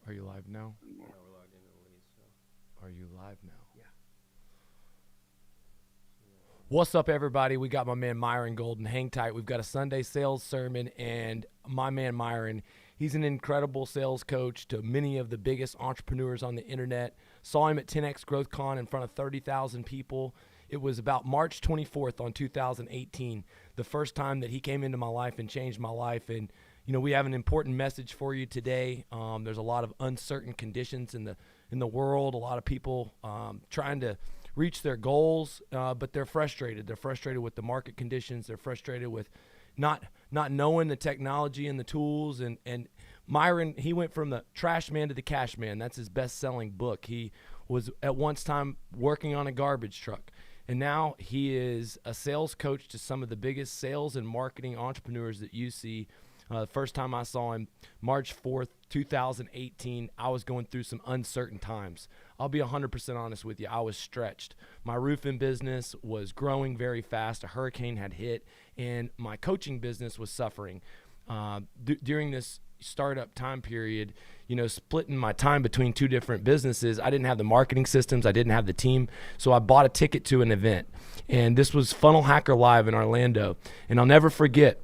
Are you live now? Yeah, we're logged into the lead, so Are you live now? yeah. What's up, everybody? We got my man Myron Golden. Hang tight. We've got a Sunday sales sermon, and my man Myron, he's an incredible sales coach to many of the biggest entrepreneurs on the internet. Saw him at 10X Growth Con in front of 30,000 people. It was about March 24th on 2018, the first time that he came into my life and changed my life. And we have an important message for you today. There's a lot of uncertain conditions in the world. A lot of people trying to reach their goals, but they're frustrated. They're frustrated with the market conditions. They're frustrated with not knowing the technology and the tools. And Myron, he went from the trash man to the cash man. That's his best-selling book. He was at once time working on a garbage truck, and now he is a sales coach to some of the biggest sales and marketing entrepreneurs that you see. The first time I saw him, March 4th, 2018, I was going through some uncertain times. I'll be 100% honest with you. I was stretched. My roofing business was growing very fast. A hurricane had hit, and my coaching business was suffering. During this startup time period, splitting my time between two different businesses, I didn't have the marketing systems. I didn't have the team. So I bought a ticket to an event, and this was Funnel Hacker Live in Orlando. And I'll never forget,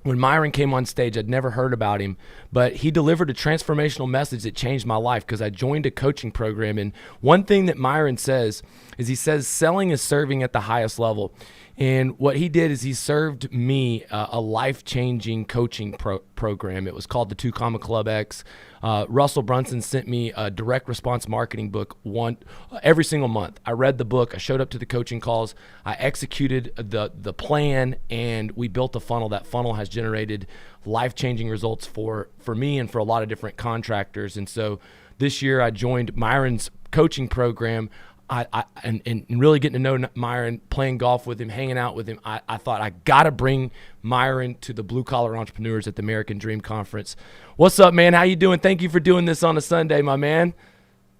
when Myron came on stage, I'd never heard about him, but he delivered a transformational message that changed my life because I joined a coaching program. And one thing that Myron says is he says selling is serving at the highest level. And what he did is he served me a life-changing coaching program. It was called the 2 Comma Club X. Russell Brunson sent me a direct response marketing book every single month. I read the book. I showed up to the coaching calls. I executed the plan, and we built a funnel. That funnel has generated life-changing results for me and for a lot of different contractors. And so this year I joined Myron's coaching program. And really getting to know Myron, playing golf with him, hanging out with him, I thought I got to bring Myron to the Blue Collar Entrepreneurs at the American Dream Conference. What's up, man? How you doing? Thank you for doing this on a Sunday, my man.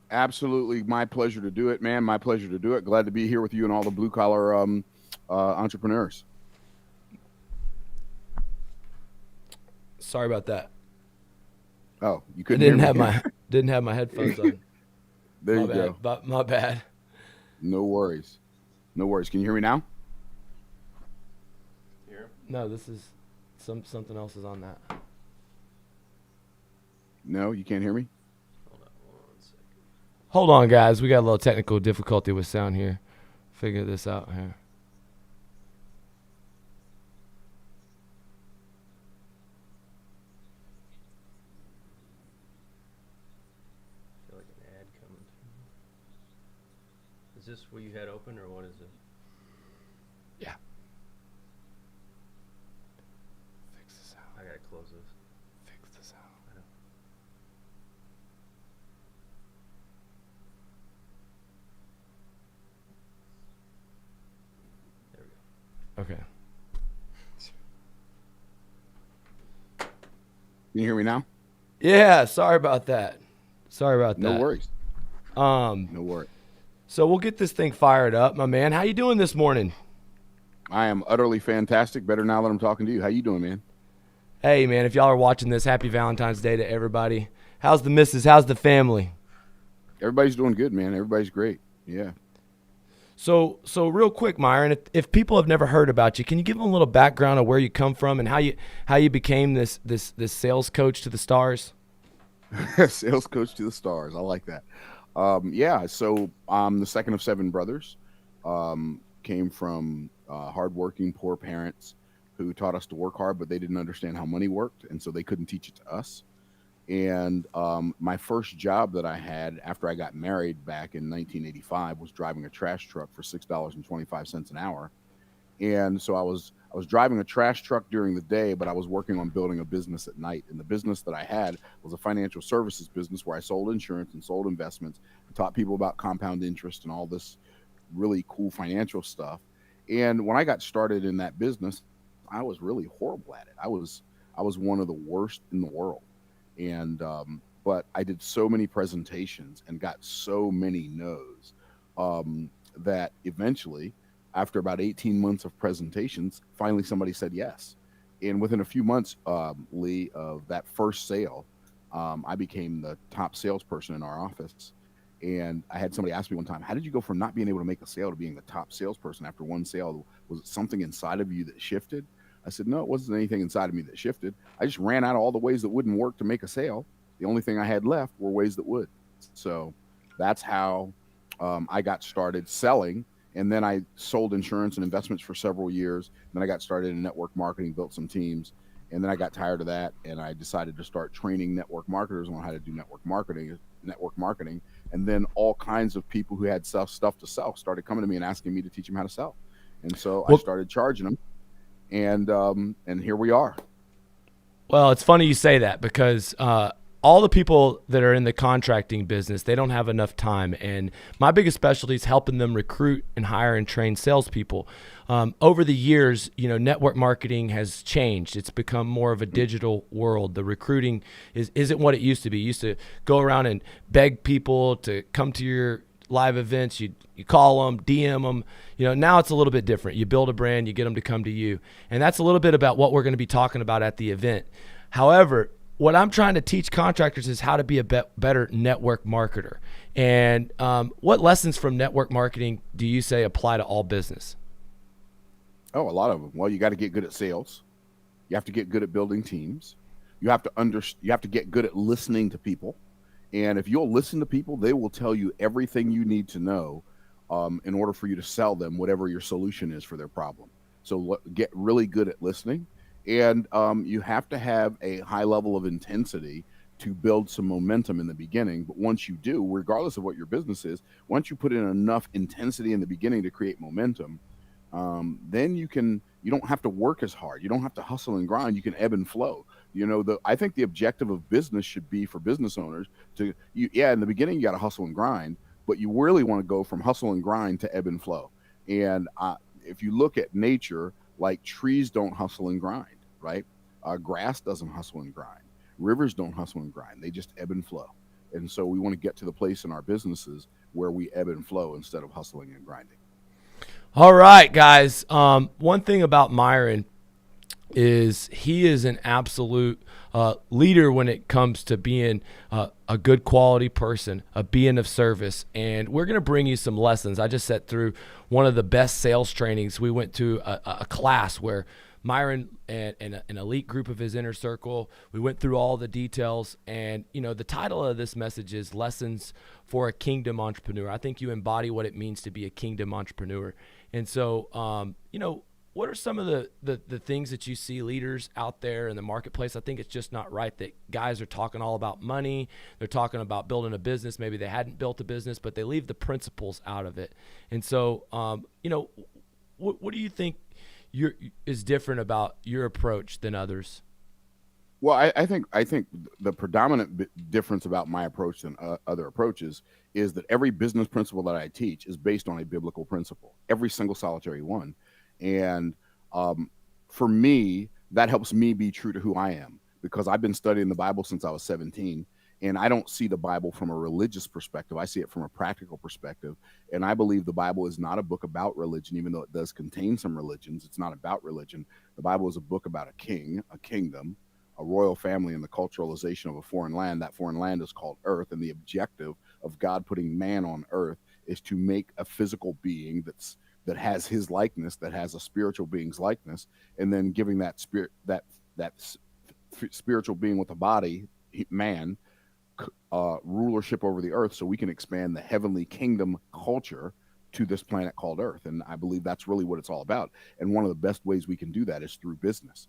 Absolutely, my pleasure to do it, man. My pleasure to do it. Glad to be here with you and all the blue collar entrepreneurs. Sorry about that. Oh, you I couldn't didn't hear have me. my headphones on. There My you bad. go. But my bad. No worries. No worries. Can you hear me now? Here. No, this is something else is on that. No, you can't hear me? Hold on 1 second. Hold on, guys. We got a little technical difficulty with sound here. Figure this out here. I feel like an ad coming through. Is this what you had open, or what is it? Yeah. Fix the sound. I gotta close this. Fix the sound. I know. There we go. Okay. Can you hear me now? Yeah, sorry about that. Sorry about No that. worries. Um, No worries. so we'll get this thing fired up, my man. How you doing this morning? I am utterly fantastic. Better now that I'm talking to you. How you doing, man? Hey, man, if y'all are watching this, happy Valentine's Day to everybody. How's the missus? How's the family? Everybody's doing good, man. Everybody's great. Yeah. So real quick, Myron, if people have never heard about you, can you give them a little background of where you come from and how you became this sales coach to the stars? Sales coach to the stars. I like that. Yeah. So I'm the second of seven brothers. Came from hardworking, poor parents who taught us to work hard, but they didn't understand how money worked, and so they couldn't teach it to us. And my first job that I had after I got married back in 1985 was driving a trash truck for $6.25 an hour. And so I was driving a trash truck during the day, but I was working on building a business at night. And the business that I had was a financial services business where I sold insurance and sold investments, and taught people about compound interest and all this really cool financial stuff. And when I got started in that business, I was really horrible at it. I was one of the worst in the world. And but I did so many presentations and got so many no's that eventually, after about 18 months of presentations, finally somebody said yes. And within a few months, Lee, of that first sale, I became the top salesperson in our office. And I had somebody ask me one time, how did you go from not being able to make a sale to being the top salesperson after one sale? Was it something inside of you that shifted? I said, no, it wasn't anything inside of me that shifted. I just ran out of all the ways that wouldn't work to make a sale. The only thing I had left were ways that would. So that's how I got started selling. And then I sold insurance and investments for several years. Then I got started in network marketing, built some teams. And then I got tired of that, and I decided to start training network marketers on how to do network marketing. And then all kinds of people who had stuff to sell started coming to me and asking me to teach them how to sell. And so I started charging them, and here we are. Well, it's funny you say that because all the people that are in the contracting business, they don't have enough time. And my biggest specialty is helping them recruit and hire and train salespeople. Over the years, network marketing has changed. It's become more of a digital world. The recruiting isn't what it used to be. You used to go around and beg people to come to your live events. You call them, DM them. Now it's a little bit different. You build a brand, you get them to come to you. And that's a little bit about what we're going to be talking about at the event. However, what I'm trying to teach contractors is how to be a better network marketer. And what lessons from network marketing do you say apply to all business? Oh, a lot of them. Well, you got to get good at sales. You have to get good at building teams. You have to get good at listening to people. And if you'll listen to people, they will tell you everything you need to know in order for you to sell them whatever your solution is for their problem. So get really good at listening. And you have to have a high level of intensity to build some momentum in the beginning. But once you do, regardless of what your business is, once you put in enough intensity in the beginning to create momentum, then you don't have to work as hard. You don't have to hustle and grind. You can ebb and flow. I think the objective of business should be for business owners in the beginning, you got to hustle and grind, but you really want to go from hustle and grind to ebb and flow. And if you look at nature, like trees don't hustle and grind, right? Grass doesn't hustle and grind. Rivers don't hustle and grind. They just ebb and flow. And so we want to get to the place in our businesses where we ebb and flow instead of hustling and grinding. All right, guys. One thing about Myron is he is an absolute leader when it comes to being a good quality person, a being of service. And we're going to bring you some lessons. I just sat through one of the best sales trainings. We went to a class where Myron and an elite group of his inner circle, we went through all the details. And, the title of this message is Lessons for a Kingdom Entrepreneur. I think you embody what it means to be a kingdom entrepreneur. And so, what are some of the things that you see leaders out there in the marketplace? I think it's just not right that guys are talking all about money. They're talking about building a business. Maybe they hadn't built a business, but they leave the principles out of it. And so, what do you think is different about your approach than others? Well, I think the predominant difference about my approach than other approaches is that every business principle that I teach is based on a biblical principle, every single solitary one. And for me, that helps me be true to who I am, because I've been studying the Bible since I was 17, and I don't see the Bible from a religious perspective. I see it from a practical perspective. And I believe the Bible is not a book about religion, even though it does contain some religions. It's not about religion. The Bible is a book about a king, a kingdom, a royal family, and the culturalization of a foreign land. That foreign land is called earth. And the objective of God putting man on earth is to make a physical being that has his likeness, that has a spiritual being's likeness, and then giving that spirit, that spiritual being with a body, man, rulership over the earth, so we can expand the heavenly kingdom culture to this planet called Earth. And I believe that's really what it's all about. And one of the best ways we can do that is through business.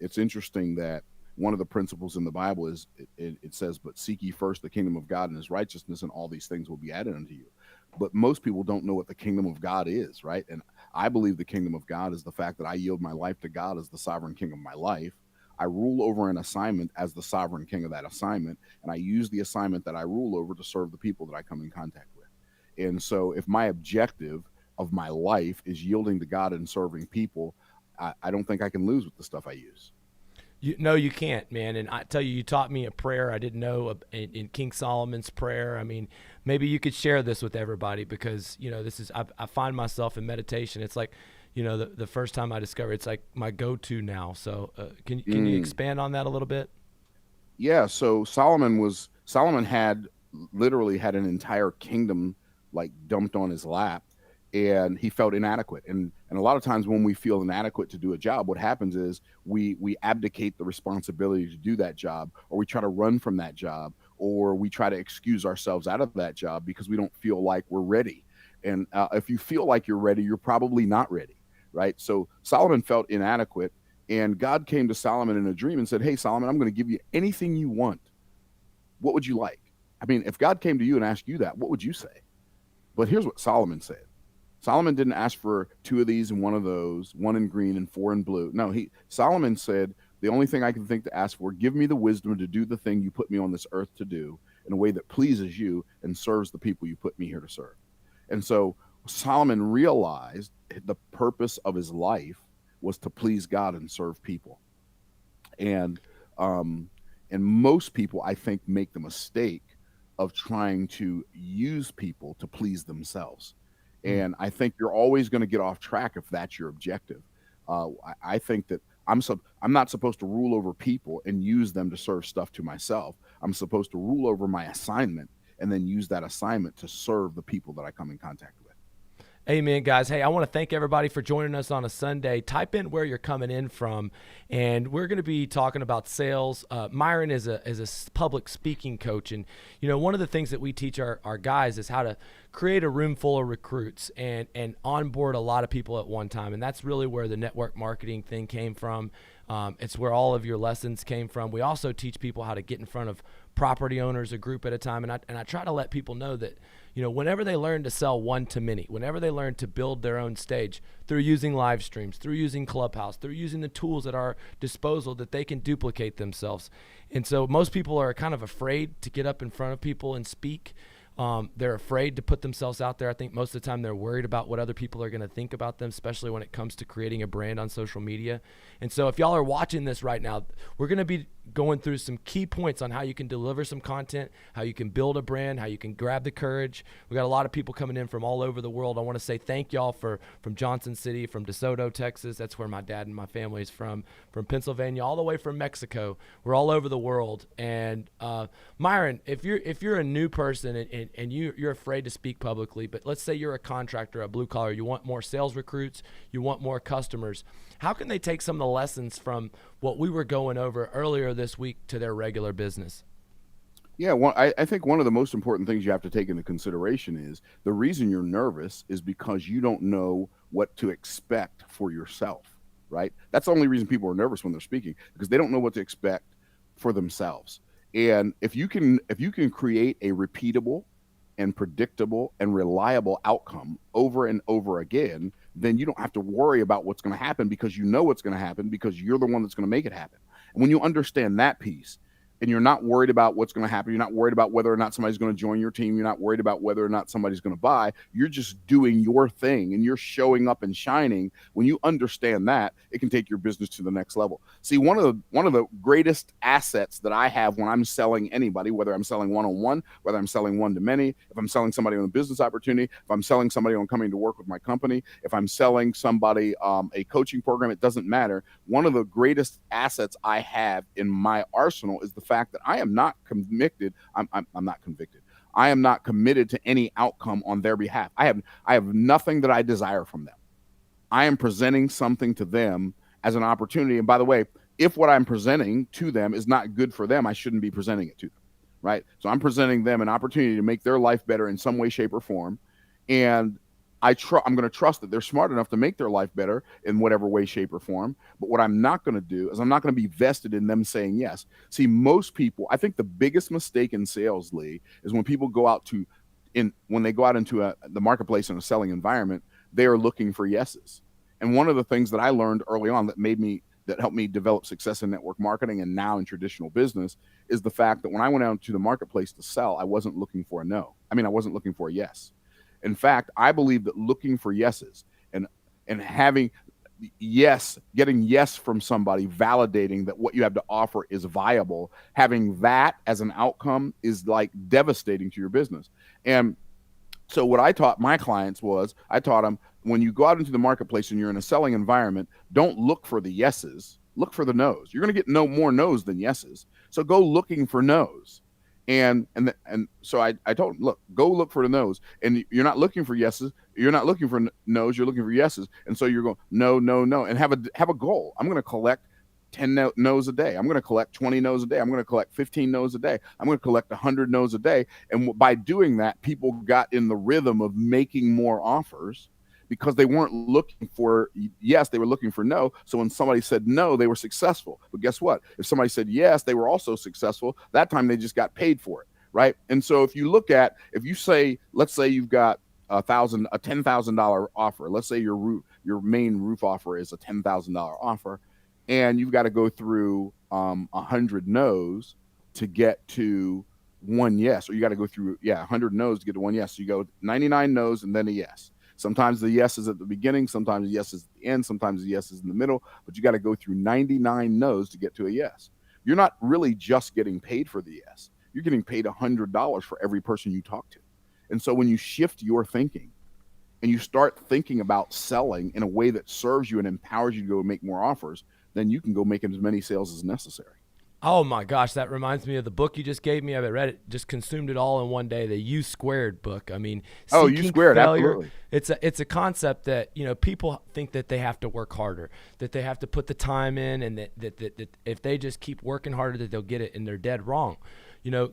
It's interesting that one of the principles in the Bible is it says, but seek ye first the kingdom of God and his righteousness, and all these things will be added unto you. But most people don't know what the kingdom of God is, right? And I believe the kingdom of God is the fact that I yield my life to God as the sovereign king of my life. I rule over an assignment as the sovereign king of that assignment, and I use the assignment that I rule over to serve the people that I come in contact with. And so if my objective of my life is yielding to God and serving people, I don't think I can lose with the stuff I use. No, you can't, man. And I tell you, you taught me a prayer I didn't know in King Solomon's prayer. I mean, maybe you could share this with everybody, because, this is, I find myself in meditation. It's like, the first time I discovered, it's like my go-to now. So can you expand on that a little bit? Yeah, so Solomon had literally had an entire kingdom like dumped on his lap, and he felt inadequate. And a lot of times when we feel inadequate to do a job, what happens is we abdicate the responsibility to do that job, or we try to run from that job, or we try to excuse ourselves out of that job because we don't feel like we're ready. And if you feel like you're ready, you're probably not ready, right? So Solomon felt inadequate, and God came to Solomon in a dream and said, "Hey, Solomon, I'm going to give you anything you want. What would you like?" I mean, if God came to you and asked you that, what would you say? But here's what Solomon said. Solomon didn't ask for two of these and one of those, one in green and four in blue. No, Solomon said, "The only thing I can think to ask for, give me the wisdom to do the thing you put me on this earth to do in a way that pleases you and serves the people you put me here to serve." And so Solomon realized the purpose of his life was to please God and serve people. And um, and most people, I think, make the mistake of trying to use people to please themselves. Mm. And I think you're always going to get off track if that's your objective. I think that I'm not supposed to rule over people and use them to serve stuff to myself. I'm supposed to rule over my assignment and then use that assignment to serve the people that I come in contact with. Amen, guys. Hey, I want to thank everybody for joining us on a Sunday. Type in where you're coming in from, and we're going to be talking about sales. Myron is a public speaking coach, and one of the things that we teach our guys is how to create a room full of recruits and onboard a lot of people at one time, and that's really where the network marketing thing came from. It's where all of your lessons came from. We also teach people how to get in front of property owners a group at a time, and I try to let people know that whenever they learn to sell one to many, whenever they learn to build their own stage through using live streams, through using Clubhouse, through using the tools at our disposal, that they can duplicate themselves. And so most people are kind of afraid to get up in front of people and speak. They're afraid to put themselves out there. I think most of the time they're worried about what other people are going to think about them, especially when it comes to creating a brand on social media. And so if y'all are watching this right now, we're going to be going through some key points on how you can deliver some content, how you can build a brand, how you can grab the courage. We got a lot of people coming in from all over the world. I want to say thank y'all from Johnson City, from DeSoto, Texas. That's where my dad and my family is from Pennsylvania, all the way from Mexico. We're all over the world. And Myron, if you're a new person and you're afraid to speak publicly, but let's say you're a contractor, a blue collar, you want more sales recruits, you want more customers, how can they take some of the lessons from what we were going over earlier this week to their regular business? Yeah, well, I think one of the most important things you have to take into consideration is the reason you're nervous is because you don't know what to expect for yourself, right? That's the only reason people are nervous when they're speaking, because they don't know what to expect for themselves. And if you can create a repeatable and predictable and reliable outcome over and over again, then you don't have to worry about what's going to happen, because you know what's going to happen, because you're the one that's going to make it happen. And when you understand that piece, and you're not worried about what's going to happen, you're not worried about whether or not somebody's going to join your team, you're not worried about whether or not somebody's going to buy, you're just doing your thing and you're showing up and shining. When you understand that, it can take your business to the next level. See, one of the greatest assets that I have when I'm selling anybody, whether I'm selling one-on-one, whether I'm selling one to many, if I'm selling somebody on a business opportunity, if I'm selling somebody on coming to work with my company, if I'm selling somebody a coaching program, it doesn't matter. One of the greatest assets I have in my arsenal is the fact that I am not convicted. I'm not convicted. I am not committed to any outcome on their behalf. I have nothing that I desire from them. I am presenting something to them as an opportunity. And by the way, if what I'm presenting to them is not good for them, I shouldn't be presenting it to them, right? So I'm presenting them an opportunity to make their life better in some way, shape, or form. And I'm going to trust that they're smart enough to make their life better in whatever way, shape, or form. But what I'm not going to do is I'm not going to be vested in them saying yes. See, most people, I think the biggest mistake in sales, Lee, is when people go out when they go out into the marketplace in a selling environment, they are looking for yeses. And one of the things that I learned early on that helped me develop success in network marketing and now in traditional business is the fact that when I went out to the marketplace to sell, I wasn't looking for a no. I wasn't looking for a yes. In fact, I believe that looking for yeses and having getting yes from somebody, validating that what you have to offer is viable, having that as an outcome is like devastating to your business. And so what I taught my clients was, I taught them, when you go out into the marketplace and you're in a selling environment, don't look for the yeses, look for the no's. You're going to get more no's than yeses. So go looking for no's. And so I told him, look, go look for the no's, and you're not looking for yeses, you're not looking for no's, you're looking for yeses, and so you're going no, no, no, and have a goal. I'm going to collect 10 no's a day. I'm going to collect 20 no's a day. I'm going to collect 15 no's a day. I'm going to collect 100 no's a day. And by doing that, people got in the rhythm of making more offers because they weren't looking for yes, they were looking for no. So when somebody said no, they were successful. But guess what? If somebody said yes, they were also successful. That time they just got paid for it, right? And so if you look at, if you say, let's say you've got a $10,000 offer. Let's say your main roof offer is a $10,000 offer, and you've got to go through 100 no's to get to one yes, or you got to go through 100 no's to get to one yes. So you go 99 no's and then a yes. Sometimes the yes is at the beginning, sometimes the yes is at the end, sometimes the yes is in the middle, but you got to go through 99 no's to get to a yes. You're not really just getting paid for the yes. You're getting paid $100 for every person you talk to. And so when you shift your thinking and you start thinking about selling in a way that serves you and empowers you to go make more offers, then you can go make as many sales as necessary. Oh my gosh, that reminds me of the book you just gave me. I've read it, just consumed it all in one day. The U Squared book. I mean, U Squared, failure. absolutely. It's a concept that people think that they have to work harder, that they have to put the time in, and that if they just keep working harder, that they'll get it, and they're dead wrong.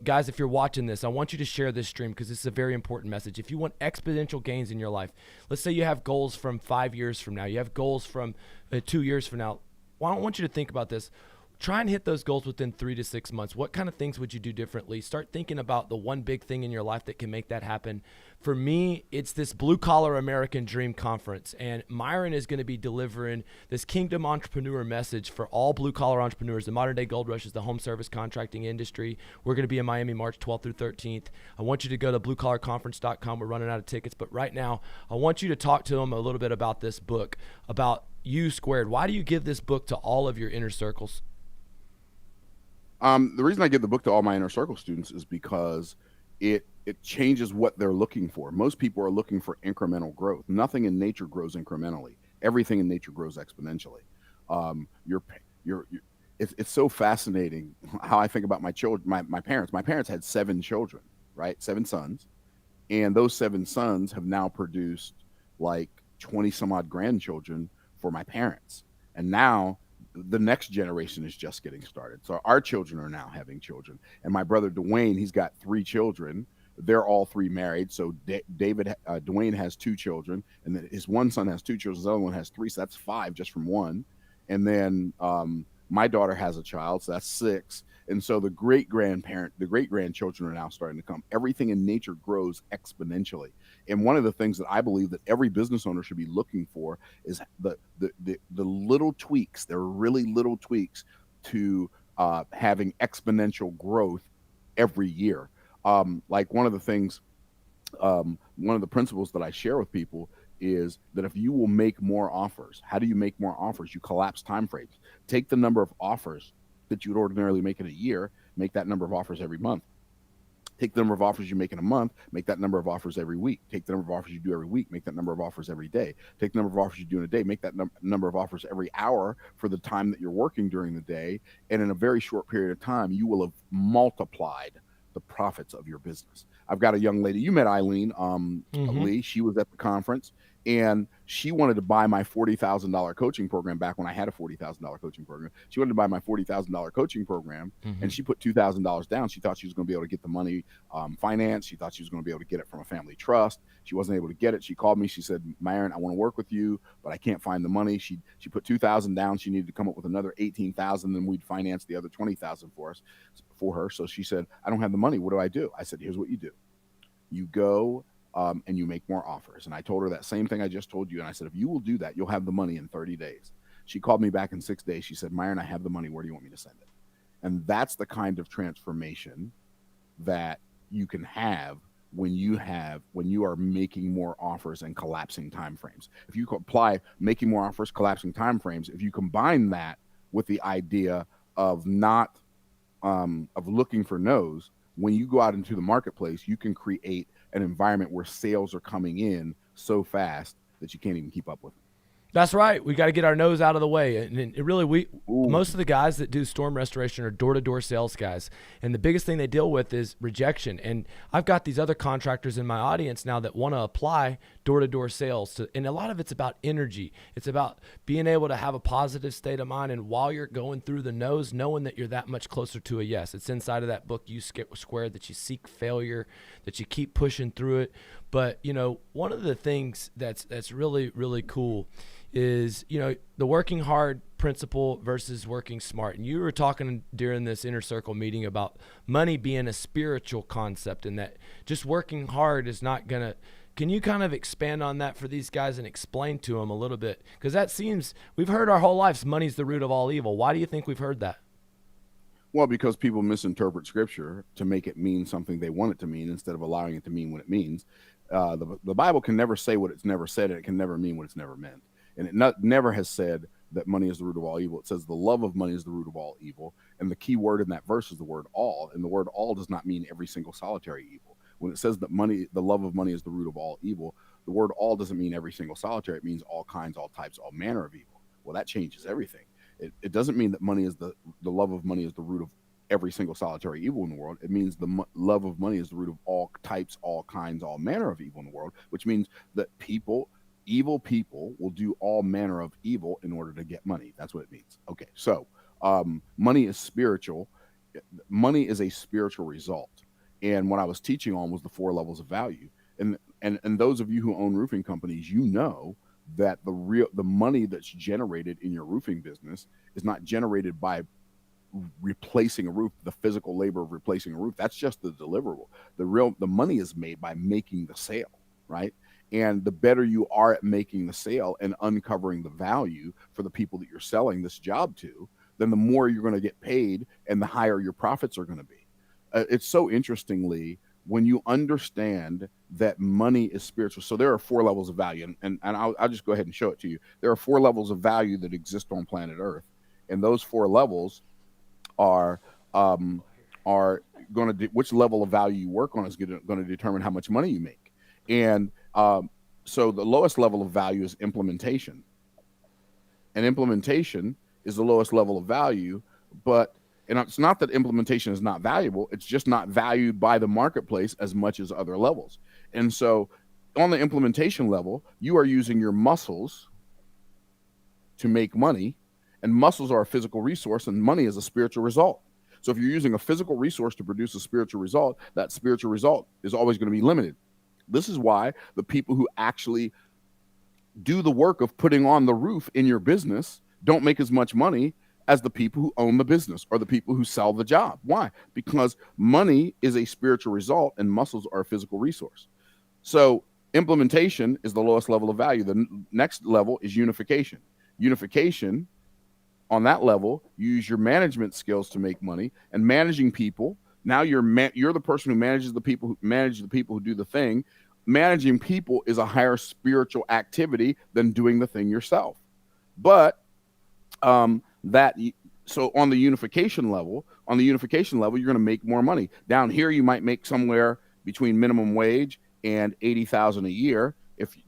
Guys, if you're watching this, I want you to share this stream because this is a very important message. If you want exponential gains in your life, let's say you have goals from 5 years from now, you have goals from 2 years from now. Well, I want you to think about this. Try and hit those goals within 3 to 6 months. What kind of things would you do differently? Start thinking about the one big thing in your life that can make that happen. For me, it's this Blue Collar American Dream Conference, and Myron is going to be delivering this Kingdom Entrepreneur message for all blue collar entrepreneurs. The modern day gold rush is the home service contracting industry. We're going to be in Miami March 12th through 13th. I want you to go to bluecollarconference.com. We're running out of tickets, but right now, I want you to talk to them a little bit about this book, about U Squared. Why do you give this book to all of your inner circles? The reason I give the book to all my inner circle students is because it changes what they're looking for. Most people are looking for incremental growth. Nothing in nature grows incrementally. Everything in nature grows exponentially. It's so fascinating how I think about my children. My parents. My parents had 7 children, right? 7 sons, and those 7 sons have now produced like 20 some odd grandchildren for my parents, and now the next generation is just getting started. So our children are now having children. And my brother Dwayne, he's got 3 children. They're all 3 married. So Dwayne has 2 children, and then his one son has 2 children. His other one has 3. So that's 5 just from one. And then my daughter has a child, so that's 6. And so the great grandchildren are now starting to come. Everything in nature grows exponentially. And one of the things that I believe that every business owner should be looking for is the little tweaks. There are really little tweaks to having exponential growth every year. Like one of the things, one of the principles that I share with people is that if you will make more offers, how do you make more offers? You collapse time frames. Take the number of offers that you would ordinarily make in a year, make that number of offers every month. Take the number of offers you make in a month, make that number of offers every week. Take the number of offers you do every week, make that number of offers every day. Take the number of offers you do in a day, make that number of offers every hour for the time that you're working during the day. And in a very short period of time, you will have multiplied the profits of your business. I've got a young lady, you met Eileen Lee. She was at the conference, and she wanted to buy my $40,000 coaching program back when I had a $40,000 coaching program. She wanted to buy my $40,000 coaching program, and she put $2,000 down. She thought she was going to be able to get the money financed. She thought she was going to be able to get it from a family trust. She wasn't able to get it. She called me. She said, Myron, I want to work with you, but I can't find the money. She put $2,000 down. She needed to come up with another $18,000, then we'd finance the other $20,000 for her. So she said, I don't have the money. What do I do? I said, here's what you do. You go and you make more offers. And I told her that same thing I just told you. And I said, if you will do that, you'll have the money in 30 days. She called me back in 6 days. She said, Myron, I have the money. Where do you want me to send it? And that's the kind of transformation that you can have when you are making more offers and collapsing time frames. If you apply making more offers, collapsing time frames, if you combine that with the idea of not of looking for no's, when you go out into the marketplace, you can create an environment where sales are coming in so fast that you can't even keep up with them. That's right. We got to get our nose out of the way. And it really, Ooh. most of the guys that do storm restoration are door-to-door sales guys. And the biggest thing they deal with is rejection. And I've got these other contractors in my audience now that want to apply door-to-door sales. And a lot of it's about energy. It's about being able to have a positive state of mind. And while you're going through the no's, knowing that you're that much closer to a yes. It's inside of that book, You Squared, that you seek failure, that you keep pushing through it. But, one of the things that's really, really cool is, the working hard principle versus working smart. And you were talking during this inner circle meeting about money being a spiritual concept, and that just working hard is not going to. Can you kind of expand on that for these guys and explain to them a little bit? Because that seems, we've heard our whole lives, money's the root of all evil. Why do you think we've heard that? Well, because people misinterpret scripture to make it mean something they want it to mean instead of allowing it to mean what it means. The Bible can never say what it's never said, and it can never mean what it's never meant. And it never has said that money is the root of all evil. It says the love of money is the root of all evil. And the key word in that verse is the word all. And the word all does not mean every single solitary evil. When it says that the love of money is the root of all evil, the word all doesn't mean every single solitary. It means all kinds, all types, all manner of evil. Well, that changes everything. It doesn't mean that money is the love of money is the root of every single solitary evil in the world. It means the love of money is the root of all types, all kinds, all manner of evil in the world, which means that evil people will do all manner of evil in order to get money. That's what it means. Okay, so money is spiritual. Money is a spiritual result. And what I was teaching on was the 4 levels of value. And those of you who own roofing companies, that the money that's generated in your roofing business is not generated by replacing a roof, the physical labor of replacing a roof. That's just the deliverable. The money is made by making the sale, right? And the better you are at making the sale and uncovering the value for the people that you're selling this job to, then the more you're going to get paid and the higher your profits are going to be. It's so interestingly, when you understand that money is spiritual. So there are 4 levels of value, and I'll just go ahead and show it to you. There are 4 levels of value that exist on planet Earth. And those 4 levels are going to which level of value you work on is going to determine how much money you make. And so the lowest level of value is implementation. And implementation is the lowest level of value, and it's not that implementation is not valuable, it's just not valued by the marketplace as much as other levels. And so on the implementation level, you are using your muscles to make money, and muscles are a physical resource, and money is a spiritual result. So if you're using a physical resource to produce a spiritual result, that spiritual result is always going to be limited. This is why the people who actually do the work of putting on the roof in your business don't make as much money as the people who own the business or the people who sell the job. Why? Because money is a spiritual result and muscles are a physical resource. So implementation is the lowest level of value. The next level is unification. Unification, on that level, you use your management skills to make money, and managing people. Now you're the person who manages the people who do the thing. Managing people is a higher spiritual activity than doing the thing yourself. But so on the unification level, you're going to make more money. Down here, you might make somewhere between minimum wage and $80,000 a year,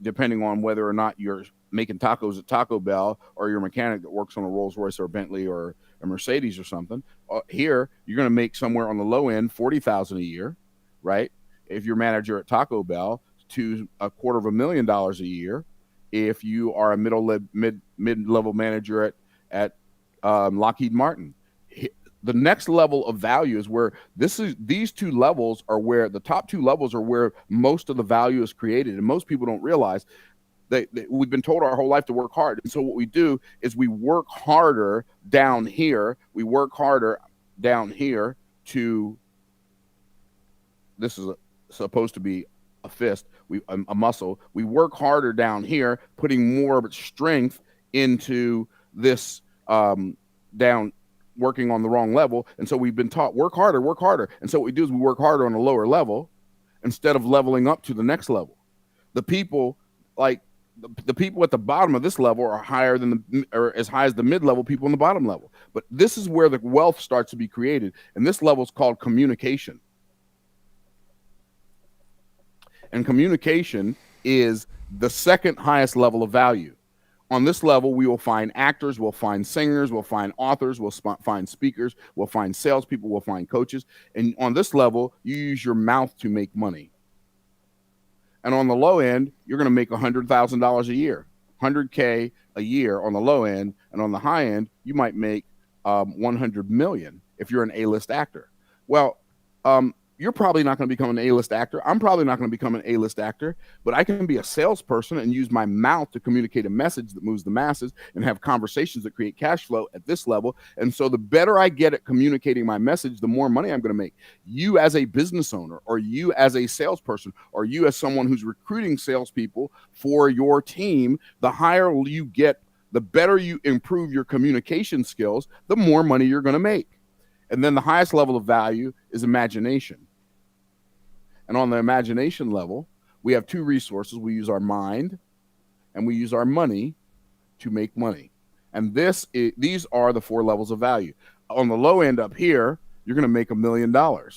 depending on whether or not you're making tacos at Taco Bell or you're a mechanic that works on a Rolls Royce or a Bentley or a Mercedes or something. Here, you're going to make somewhere on the low end $40,000 a year, right? If you're manager at Taco Bell, to $250,000 a year. If you are a mid-level manager at Lockheed Martin, the next level of value is where these 2 levels are where the top 2 levels are where most of the value is created, and most people don't realize that we've been told our whole life to work hard. And so what we do is we work harder down here. We work harder down here this is supposed to be a fist, a muscle. We work harder down here, putting more of its strength into this down, working on the wrong level. And so we've been taught work harder, work harder. And so what we do is we work harder on a lower level instead of leveling up to the next level. The people the people at the bottom of this level are higher than or as high as the mid-level people in the bottom level. But this is where the wealth starts to be created. And this level is called communication. And communication is the second highest level of value. On this level, we will find actors, we'll find singers, we'll find authors, we'll find speakers, we'll find salespeople, we'll find coaches. And on this level, you use your mouth to make money. And on the low end, you're going to make $100,000 a year, 100K a year on the low end. And on the high end, you might make 100 million if you're an A-list actor. Well, you're probably not going to become an A-list actor. I'm probably not going to become an A-list actor, but I can be a salesperson and use my mouth to communicate a message that moves the masses and have conversations that create cash flow at this level. And so the better I get at communicating my message, the more money I'm going to make. You as a business owner, or you as a salesperson, or you as someone who's recruiting salespeople for your team, the higher you get, the better you improve your communication skills, the more money you're going to make. And then the highest level of value is imagination. And on the imagination level, we have two resources. We use our mind and we use our money to make money. And these are the 4 levels of value. On the low end up here, you're going to make $1 million. On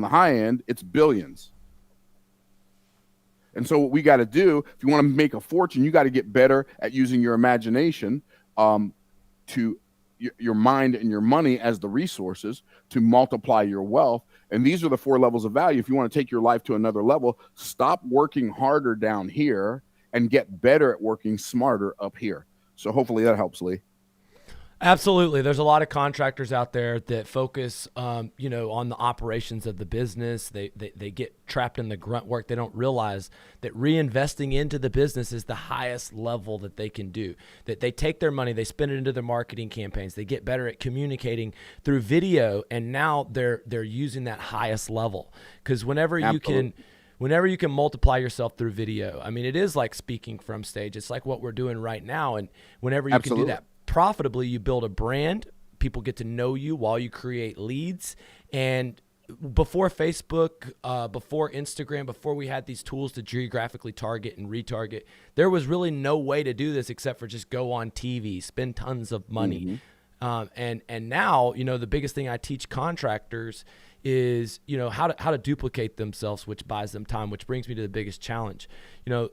the high end, it's billions. And so what we got to do, if you want to make a fortune, you got to get better at using your imagination to your mind and your money as the resources to multiply your wealth. And these are the 4 levels of value. If you want to take your life to another level, stop working harder down here and get better at working smarter up here. So hopefully that helps, Lee. Absolutely. There's a lot of contractors out there that focus, on the operations of the business. They get trapped in the grunt work. They don't realize that reinvesting into the business is the highest level that they can do. That they take their money, they spend it into their marketing campaigns. They get better at communicating through video, and now they're using that highest level. Because whenever you can multiply yourself through video, I mean, it is like speaking from stage. It's like what we're doing right now. And whenever you can do that profitably, you build a brand, people get to know you while you create leads. And before Facebook, before Instagram, before we had these tools to geographically target and retarget, there was really no way to do this except for just go on TV, spend tons of money. And now, the biggest thing I teach contractors is, how to duplicate themselves, which buys them time, which brings me to the biggest challenge.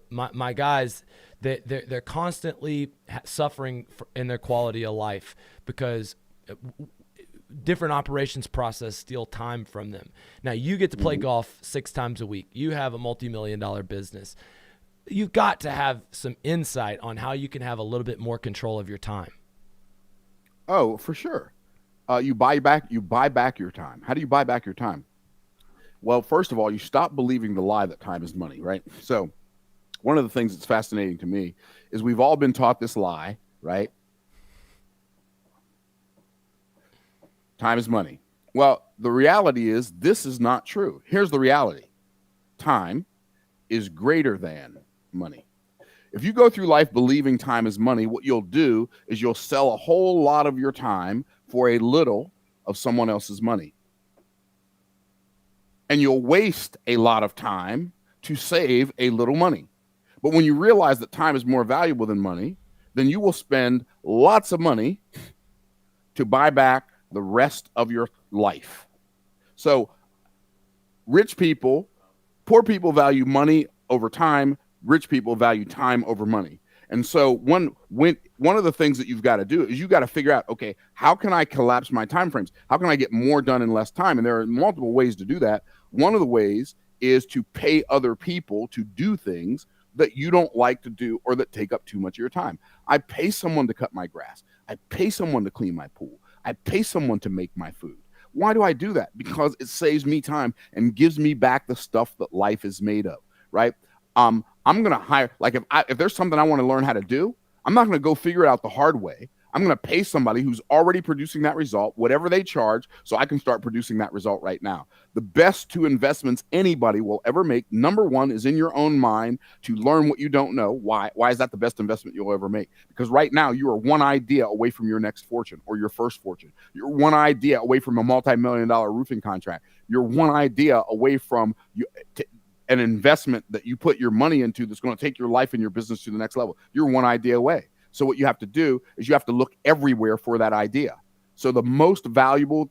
My guys, they're constantly suffering in their quality of life because different operations process steal time from them. Now you get to play golf 6 times a week. You have a multi-million-dollar business. You've got to have some insight on how you can have a little bit more control of your time. Oh, for sure. You buy back your time. How do you buy back your time? Well, first of all, you stop believing the lie that time is money, right? So one of the things that's fascinating to me is we've all been taught this lie, right? Time is money. Well, the reality is this is not true. Here's the reality. Time is greater than money. If you go through life believing time is money, what you'll do is you'll sell a whole lot of your time for a little of someone else's money. And you'll waste a lot of time to save a little money. But when you realize that time is more valuable than money, then you will spend lots of money to buy back the rest of your life. So poor people value money over time. Rich people value time over money. And so one of the things that you've got to do is you got to figure out, okay, how can I collapse my time frames? How can I get more done in less time? And there are multiple ways to do that. One of the ways is to pay other people to do things that you don't like to do or that take up too much of your time. I pay someone to cut my grass. I pay someone to clean my pool. I pay someone to make my food. Why do I do that? Because it saves me time and gives me back the stuff that life is made of, right? I'm going to hire, like if there's something I want to learn how to do, I'm not going to go figure it out the hard way. I'm going to pay somebody who's already producing that result, whatever they charge, so I can start producing that result right now. The best 2 investments anybody will ever make, number 1 is in your own mind to learn what you don't know. Why? Why is that the best investment you'll ever make? Because right now you are one idea away from your next fortune or your first fortune. You're one idea away from a multi-million-dollar roofing contract. You're one idea away from an investment that you put your money into that's going to take your life and your business to the next level. You're one idea away. So what you have to do is you have to look everywhere for that idea. So the most valuable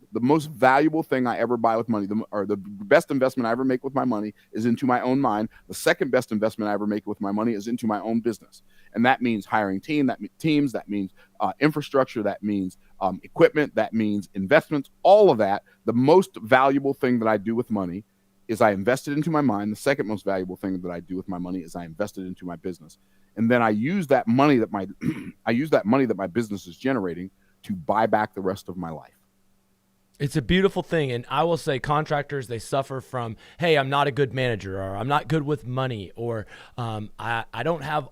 thing I ever buy with money, or the best investment I ever make with my money, is into my own mind. The second best investment I ever make with my money is into my own business, and that means hiring teams, that means infrastructure, that means equipment, that means investments, all of that. The most valuable thing that I do with money is I invest it into my mind. The second most valuable thing that I do with my money is I invest it into my business, and then I use that money that my business is generating to buy back the rest of my life. It's a beautiful thing. And I will say contractors, they suffer from, hey, I'm not a good manager, or I'm not good with money, or I don't have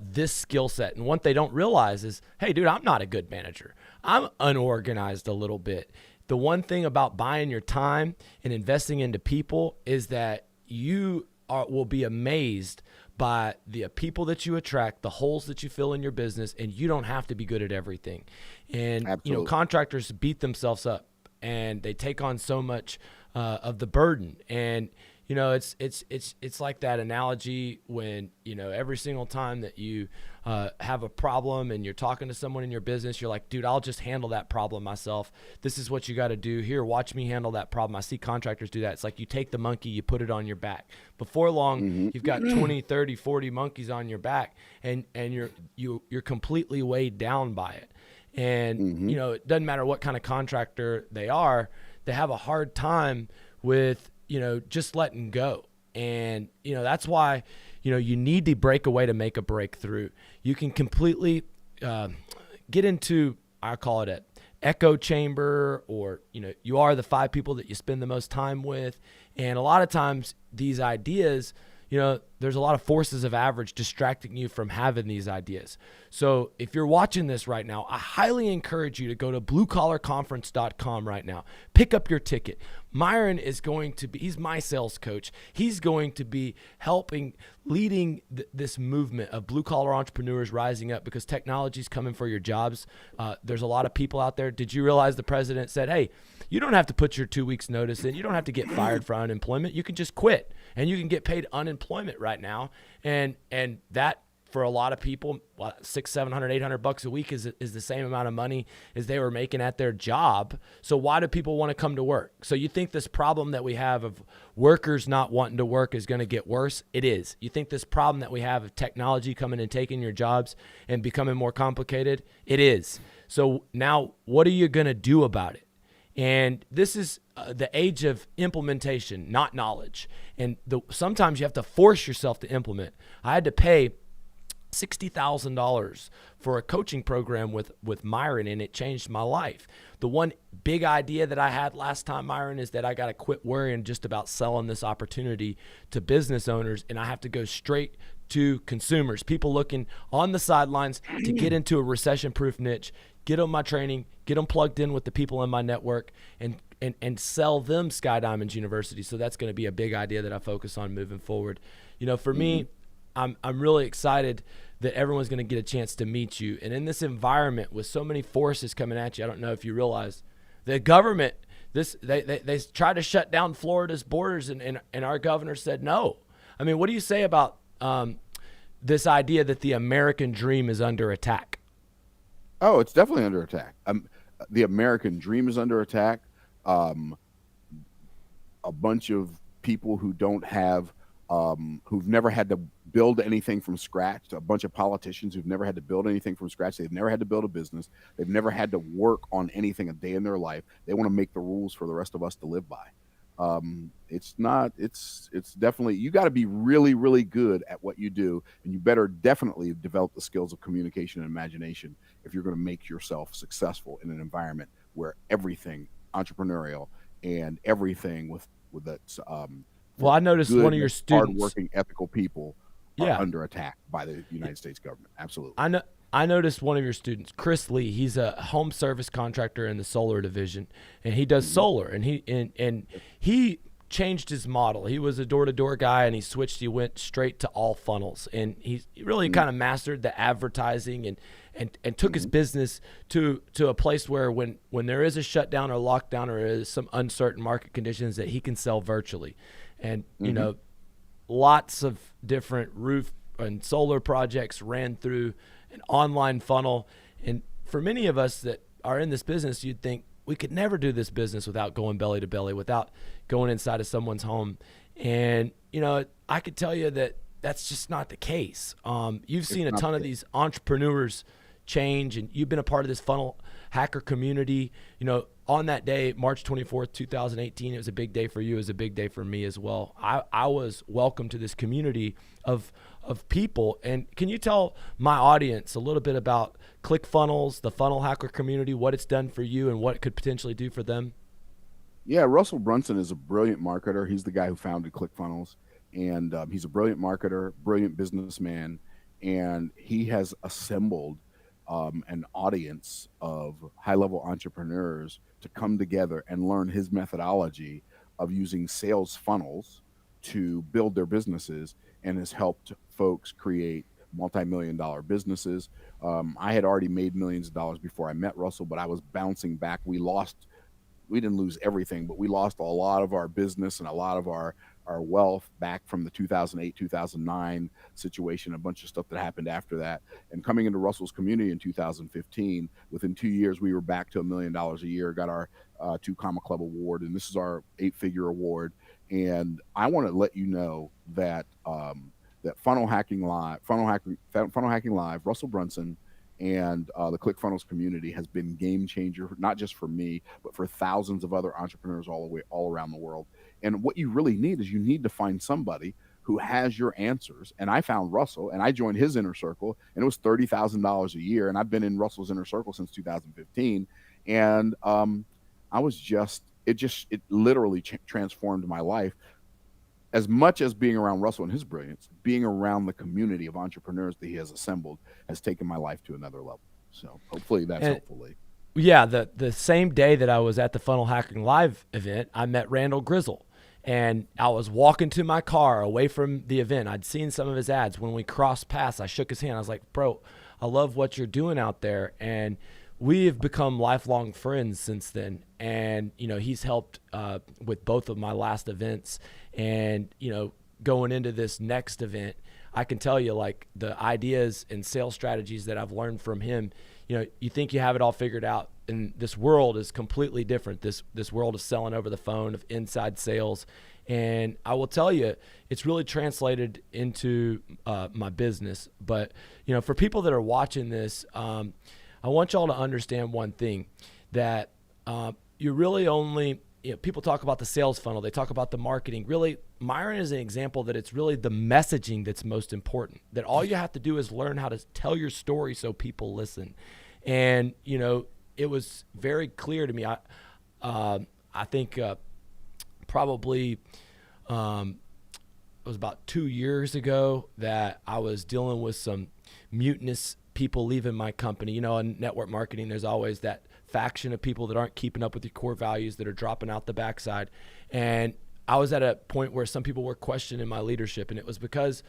this skill set. And what they don't realize is, hey, dude, I'm not a good manager. I'm unorganized a little bit. The one thing about buying your time and investing into people is that you will be amazed by the people that you attract, the holes that you fill in your business, and you don't have to be good at everything. And Absolutely. Contractors beat themselves up, and they take on so much of the burden. And it's like that analogy when every single time that you have a problem and you're talking to someone in your business, you're like, dude, I'll just handle that problem myself. This is what you got to do. Here, watch me handle that problem. I see contractors do that. It's like you take the monkey, you put it on your back. Before long, you've got 20, 30, 40 monkeys on your back, and you're completely weighed down by it. And it doesn't matter what kind of contractor they are, they have a hard time with just letting go. And that's why you need to break away to make a breakthrough. You can completely get into, I call it an echo chamber, or you are the 5 people that you spend the most time with. And a lot of times these ideas, there's a lot of forces of average distracting you from having these ideas. So if you're watching this right now, I highly encourage you to go to bluecollarconference.com right now. Pick up your ticket. Myron is going to be, he's my sales coach. He's going to be leading this movement of blue collar entrepreneurs rising up, because technology is coming for your jobs. There's a lot of people out there. Did you realize the president said, hey, you don't have to put your 2 weeks notice in. You don't have to get fired for unemployment. You can just quit, and you can get paid unemployment right now. And that, for a lot of people, $600, $700, $800 a week is the same amount of money as they were making at their job. So why do people want to come to work? So you think this problem that we have of workers not wanting to work is going to get worse? It is. You think this problem that we have of technology coming and taking your jobs and becoming more complicated? It is. So now what are you going to do about it? And this is the age of implementation, not knowledge. And sometimes you have to force yourself to implement. I had to pay $60,000 for a coaching program with Myron, and it changed my life. The one big idea that I had last time, Myron, is that I got to quit worrying just about selling this opportunity to business owners, and I have to go straight to consumers, people looking on the sidelines to get into a recession-proof niche, get on my training, get them plugged in with the people in my network, and sell them Sky Diamonds University. So that's going to be a big idea that I focus on moving forward. For me, I'm really excited that everyone's going to get a chance to meet you. And in this environment with so many forces coming at you, I don't know if you realize the government, they tried to shut down Florida's borders, and our governor said no. I mean, what do you say about this idea that the American dream is under attack? Oh, it's definitely under attack. The American dream is under attack. A bunch of people who don't have, who've never had to build anything from scratch, a bunch of politicians who've never had to build anything from scratch. They've never had to build a business. They've never had to work on anything a day in their life. They want to make the rules for the rest of us to live by. It's definitely, you got to be really, really good at what you do, and you better definitely develop the skills of communication and imagination if you're going to make yourself successful in an environment where everything entrepreneurial and everything with that's well, I noticed good, one of your students, hardworking, ethical people are under attack by the United States government. Absolutely. I noticed one of your students, Chris Lee. He's a home service contractor in the solar division, and he does solar. And he changed his model. He was a door-to-door guy, and he went straight to all funnels. And he really kind of mastered the advertising and took his business to a place where when there is a shutdown or lockdown or is some uncertain market conditions, that he can sell virtually. And lots of different roof and solar projects ran through an online funnel. And for many of us that are in this business, you'd think we could never do this business without going belly to belly, without going inside of someone's home. And, I could tell you that that's just not the case. You've seen a ton of these entrepreneurs change, and you've been a part of this funnel hacker community. On that day, March 24th, 2018, it was a big day for you. It was a big day for me as well. I was welcomed to this community of people. And can you tell my audience a little bit about ClickFunnels, the funnel hacker community, what it's done for you and what it could potentially do for them? Yeah, Russell Brunson is a brilliant marketer. He's the guy who founded ClickFunnels, and he's a brilliant marketer, brilliant businessman, and he has assembled an audience of high-level entrepreneurs to come together and learn his methodology of using sales funnels to build their businesses, and has helped folks create multi-million-dollar businesses. I had already made millions of dollars before I met Russell, but I was bouncing back. We didn't lose everything, but we lost a lot of our business and a lot of our wealth back from the 2008, 2009 situation, a bunch of stuff that happened after that. And coming into Russell's community in 2015, within 2 years, we were back to $1 million a year, got our 2 Comma Club award, and this is our 8-figure award. And I want to let you know that that Funnel Hacking Live, Russell Brunson, and the ClickFunnels community has been game changer, not just for me, but for thousands of other entrepreneurs all around the world. And what you really need is you need to find somebody who has your answers. And I found Russell, and I joined his inner circle, and it was $30,000 a year. And I've been in Russell's inner circle since 2015. And it literally transformed my life. As much as being around Russell and his brilliance, being around the community of entrepreneurs that he has assembled has taken my life to another level. So hopefully that's helpful, Lee. Yeah, the same day that I was at the Funnel Hacking Live event, I met Randall Grizzle. And I was walking to my car away from the event. I'd seen some of his ads. When we crossed paths, I shook his hand. I was like, bro, I love what you're doing out there. And we have become lifelong friends since then. And, he's helped with both of my last events. And, going into this next event, I can tell you, like, the ideas and sales strategies that I've learned from him, you think you have it all figured out. And this world is completely different. This world of selling over the phone, of inside sales. And I will tell you, it's really translated into my business. But, for people that are watching this, I want y'all to understand one thing, that you really only, people talk about the sales funnel. They talk about the marketing. Really, Myron is an example that it's really the messaging that's most important, that all you have to do is learn how to tell your story so people listen. And, it was very clear to me. I think probably it was about 2 years ago that I was dealing with some mutinous people leaving my company. In network marketing, there's always that faction of people that aren't keeping up with your core values, that are dropping out the backside. And I was at a point where some people were questioning my leadership, and it was because,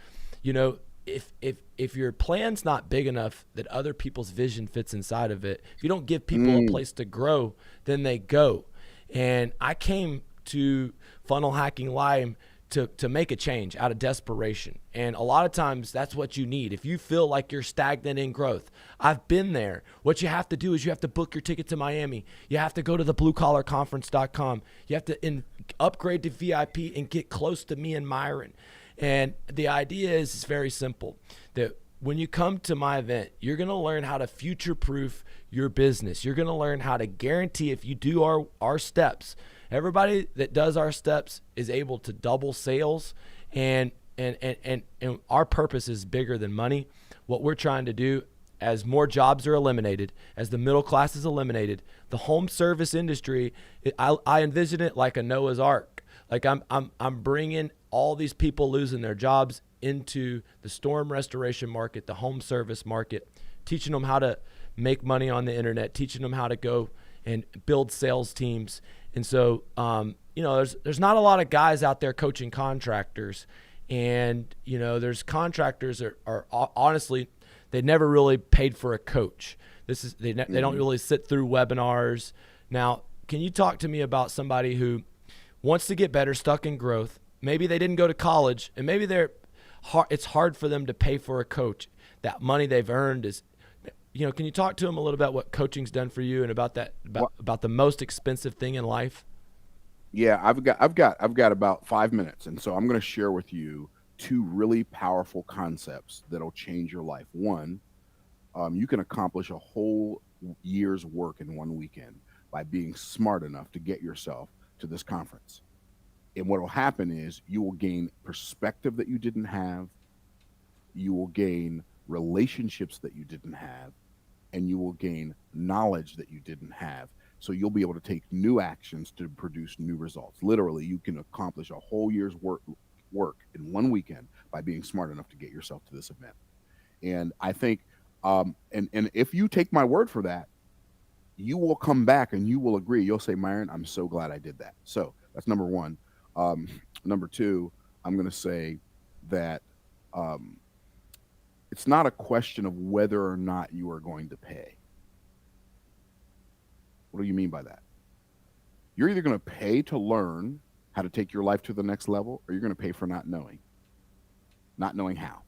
if your plan's not big enough that other people's vision fits inside of it, if you don't give people a place to grow, then they go. And I came to Funnel Hacking Live to make a change out of desperation. And a lot of times that's what you need. If you feel like you're stagnant in growth, I've been there. What you have to do is you have to book your ticket to Miami. You have to go to the bluecollarconference.com. You have to upgrade to VIP and get close to me and Myron. And the idea is it's very simple, that when you come to my event, you're going to learn how to future-proof your business. You're going to learn how to guarantee, if you do our steps, everybody that does our steps is able to double sales, and our purpose is bigger than money. What we're trying to do, as more jobs are eliminated, as the middle class is eliminated, the home service industry, I envision it like a Noah's Ark. Like I'm bringing all these people losing their jobs into the storm restoration market, the home service market, teaching them how to make money on the internet, teaching them how to go and build sales teams. And so, there's not a lot of guys out there coaching contractors, and, there's contractors that are honestly, they never really paid for a coach. They don't really sit through webinars. Now, can you talk to me about somebody who wants to get better, stuck in growth? Maybe they didn't go to college, and maybe it's hard for them to pay for a coach. That money they've earned is, can you talk to him a little about what coaching's done for you and about that, about the most expensive thing in life? Yeah, I've got about 5 minutes, and so I'm going to share with you two really powerful concepts that'll change your life. One, you can accomplish a whole year's work in one weekend by being smart enough to get yourself to this conference. And what will happen is you will gain perspective that you didn't have, you will gain relationships that you didn't have, and you will gain knowledge that you didn't have. So you'll be able to take new actions to produce new results. Literally, you can accomplish a whole year's work in one weekend by being smart enough to get yourself to this event. And I think, and if you take my word for that, you will come back and you will agree. You'll say, Myron, I'm so glad I did that. So that's number one. Number two, I'm going to say that it's not a question of whether or not you are going to pay. What do you mean by that? You're either going to pay to learn how to take your life to the next level, or you're going to pay for not knowing how.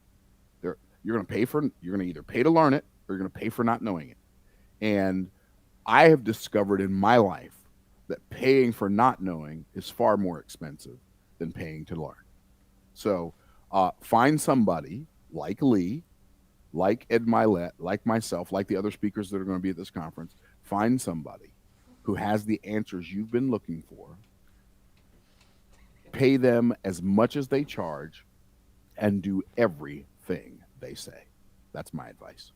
You're going to either pay to learn it, or you're going to pay for not knowing it. And I have discovered in my life that paying for not knowing is far more expensive than paying to learn. So find somebody like Lee, like Ed Milet, like myself, like the other speakers that are going to be at this conference. Find somebody who has the answers you've been looking for. Pay them as much as they charge and do everything they say. That's my advice.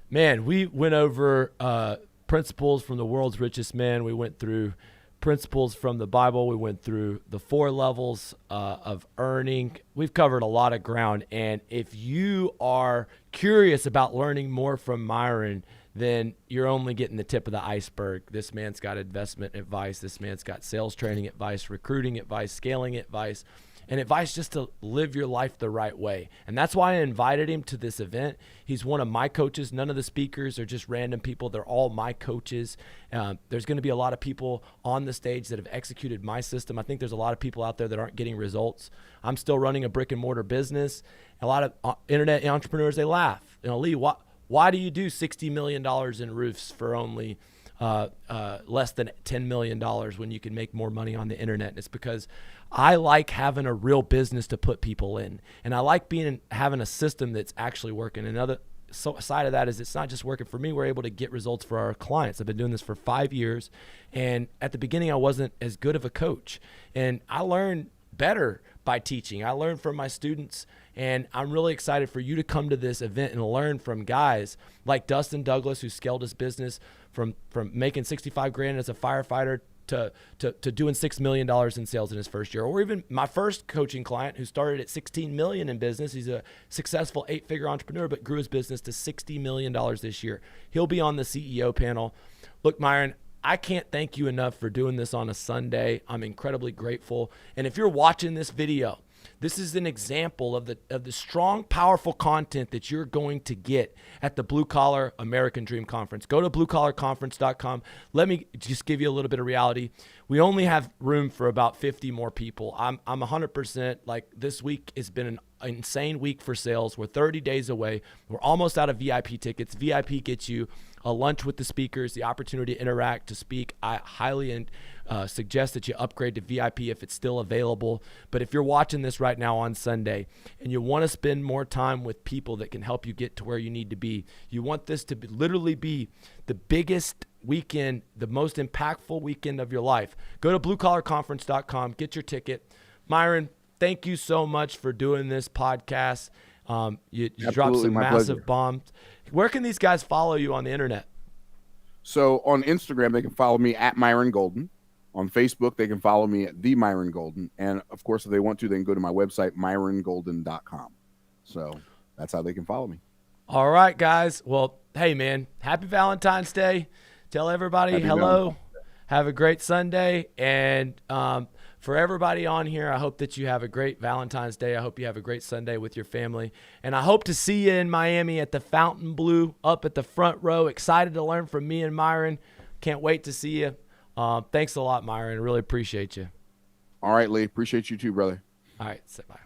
Man, we went over principles from the world's richest man. We went through principles from the Bible. We went through the 4 levels of earning. We've covered a lot of ground. And if you are curious about learning more from Myron, then you're only getting the tip of the iceberg. This man's got investment advice. This man's got sales training advice, recruiting advice, scaling advice, and advice just to live your life the right way. And that's why I invited him to this event. He's one of my coaches. None of the speakers are just random people. They're all my coaches. There's going to be a lot of people on the stage that have executed my system. I think there's a lot of people out there that aren't getting results. I'm still running a brick and mortar business. A lot of internet entrepreneurs, they laugh. Lee, why do you do $60 million in roofs for only less than $10 million when you can make more money on the internet? And it's because I like having a real business to put people in, and I like having a system that's actually working. Another side of that is it's not just working for me. We're able to get results for our clients. I've been doing this for 5 years, and at the beginning I wasn't as good of a coach, and I learned better by teaching. I learned from my students, and I'm really excited for you to come to this event and learn from guys like Dustin Douglas, who scaled his business from making $65,000 as a firefighter to doing $6 million in sales in his first year. Or even my first coaching client who started at $16 million in business. He's a successful 8-figure entrepreneur, but grew his business to $60 million this year. He'll be on the CEO panel. Look, Myron, I can't thank you enough for doing this on a Sunday. I'm incredibly grateful. And if you're watching this video, this is an example of the strong, powerful content that you're going to get at the Blue Collar American Dream Conference. Go to bluecollarconference.com. Let me just give you a little bit of reality. We only have room for about 50 more people. I'm 100%, like, this week has been an insane week for sales. We're 30 days away. We're almost out of VIP tickets. VIP gets you a lunch with the speakers, the opportunity to interact, to speak. I highly suggest that you upgrade to VIP if it's still available. But if you're watching this right now on Sunday and you want to spend more time with people that can help you get to where you need to be, you want this to literally be the biggest weekend, the most impactful weekend of your life, go to bluecollarconference.com, get your ticket. Myron, thank you so much for doing this podcast. You dropped some massive bombs. Where can these guys follow you on the internet? So on Instagram, they can follow me at Myron Golden. On Facebook, they can follow me at the Myron Golden. And of course, if they want to, they can go to my website, myrongolden.com. So that's how they can follow me. All right, guys. Well, hey, man, happy Valentine's Day. Tell everybody happy hello. Valentine's. Have a great Sunday. And for everybody on here, I hope that you have a great Valentine's Day. I hope you have a great Sunday with your family. And I hope to see you in Miami at the Fountain Blue up at the front row. Excited to learn from me and Myron. Can't wait to see you. Thanks a lot, Myron. Really appreciate you. All right, Lee. Appreciate you too, brother. All right. Bye.